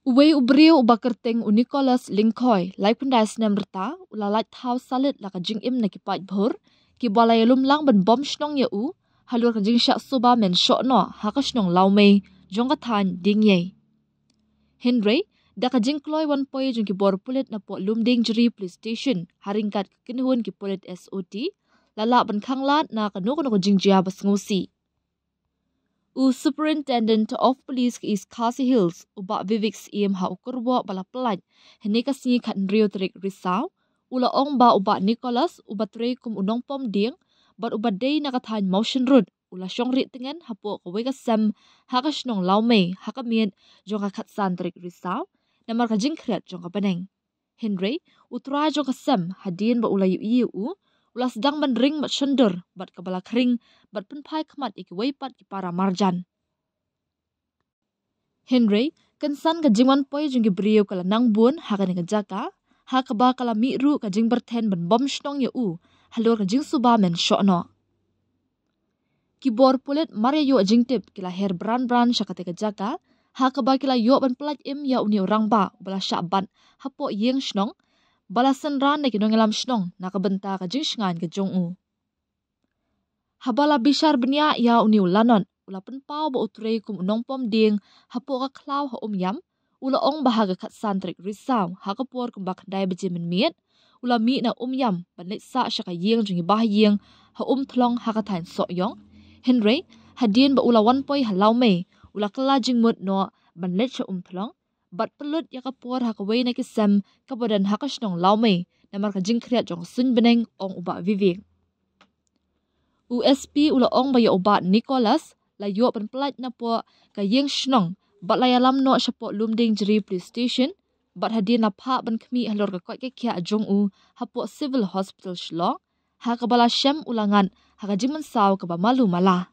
Uwe ubriu ubakerteng u Nicholas Linkoy, laikun das nemrta, ula lighthouse salit la kajing im na kipat bhur, ki balay lumlang ban bom shnong ya u, halur kajing syak suba men syok no, haka shnong laumei, jong katan ding ye. Henry, da kajing kloy wan poy jong ki bor pulit na po lumding jeri police station, haringkat kinuhun ki pulit SOT, lala ban khanglat na kanu kajing jia bas ngusi. U Superintendent of Police ke East Khasi Hills, uba Vivek CM ha ukurwa bala pelaj, hene kasngi kat nrio terik risau, ula ong ba uba Nicholas, uba tre kum unong pom ding, bat uba day nakathan motion road, ula syong rit tengen hapo kawe kasem, haka shnong laume, haka miet, jong ka katsan terik risau, namar ka jingkret jong ka peneng. Henry, utra jong kasem, hadin ba ula yu ula sedang menring bat shendur, bat kabala kering, bat penpai kemat iki weipat ki para marjan. Henry, kensan ka jingwan poi jung ki brio kala nang bun haka ni jaka, haka ba kala miru ka jing berten ban bom shnong ya halur ka jing suba men syokno. Ki bor pulit maria yu jing tip kila her bran syakate ka jaka, haka ba kila yu ban pelaj im ya uni orang ba, bala syaban hapo yeng shnong, balasan ran na kinong ilam shnong, nakabenta ka jing shngan ka jong Habala bishar benya ya uni ulanon, ula penpau ba utrei kum unong pom ding, hapo ka klau ha yam, ula ong bahaga kat santrik risau, haka por kum bak dai beje men miet, ula mi na yam, banit sa syaka yeng jungi bah yeng, ha thlong haka tain sok yong. Henry, hadien ba ula wan poi halau mei, ula kelajing mut no, banit sya thlong, bat pelut ya ka por haka wei na kisem, kabadan haka shnong lau mei, namar ka jing kriat jong sun beneng ong uba Vivek. USP ula ong ba ya uba Nicholas, la yo pan pelaj na po ka yeng shnong, bat la yalam no syapo lumding jeri police station, bat hadien na pa ban kemi halor ka kwat kia ajong hapo civil hospital shlong, haka bala syam ulangan, haka jing mensau ka ba malu mala.